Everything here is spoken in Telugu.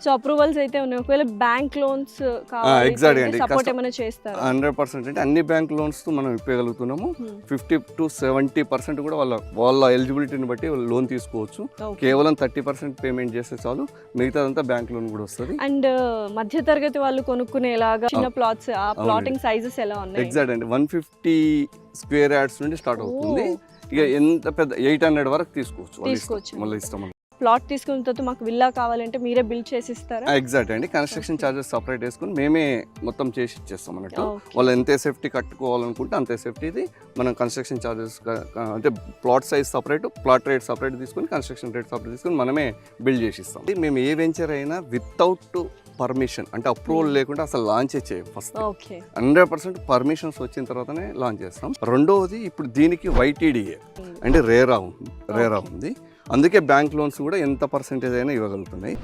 సో అప్రూవల్స్ అయితే ఉన్నాయి. ఒకవేళ బ్యాంక్ లోన్స్ ఎగ్జాక్ట్ సపోర్ట్ ఏమైనా చేస్తారా? 100% అంటే అన్ని బ్యాంక్ లోన్స్ మనం ఇప్పగలుగుతున్నాము. 50 to 70% కూడా వాళ్ళ ఎలిజిబిలిటీని బట్టి లోన్ తీసుకోవచ్చు. కేవలం 30% పేమెంట్ చేస్తే చాలు, మిగతాదంతా బ్యాంక్ లోన్ కూడా వస్తుంది. అండ్ మధ్య తరగతి వాళ్ళు కొనుక్కునేలాగా చిన్న ప్లాట్స్, ఆ ప్లాటింగ్ సైజెస్ ఎలా ఉన్నాయి? ఎగ్జాక్ట్ అండి 150 స్క్వేర్ యార్డ్స్ నుండి స్టార్ట్ అవుతుంది. ఇక ఎంత పెద్ద 800 వరకు తీసుకోవచ్చు. మళ్ళీ ఇష్టం ప్లాట్ తీసుకున్న తర్వాత మాకు విల్లా కావాలంటే మీరే బిల్డ్ చేసి ఇస్తారా? ఎగ్జాక్ట్ అండి. కన్స్ట్రక్షన్ చార్జెస్ సపరేట్ వేసుకుని మేమే మొత్తం చేసి ఇచ్చేస్తాం అన్నట్టు. వాళ్ళు ఎంత సేఫ్టీ కట్టుకోవాలనుకుంటే అంతే సేఫ్టీది మనం కన్స్ట్రక్షన్ చార్జెస్ అంటే plot size separate, plot rate separate తీసుకొని కన్స్ట్రక్షన్ రేట్ సపరేట్ తీసుకొని మనమే బిల్డ్ చేసి ఇస్తాం. మేము ఏ వెంచర్ అయినా వితౌట్ పర్మిషన్ అంటే అప్రూవల్ లేకుండా అసలు లాంచ్ చేయం. ఫస్ట్ 100% పర్మిషన్స్ వచ్చిన తర్వాతనే లాంచ్ చేస్తాం. రెండవది ఇప్పుడు దీనికి YTDA అంటే రేరా ఉంది. అందుకే బ్యాంక్ లోన్స్ కూడా ఎంత పర్సెంటేజ్ అయినా ఇవ్వగలుగుతున్నాయి.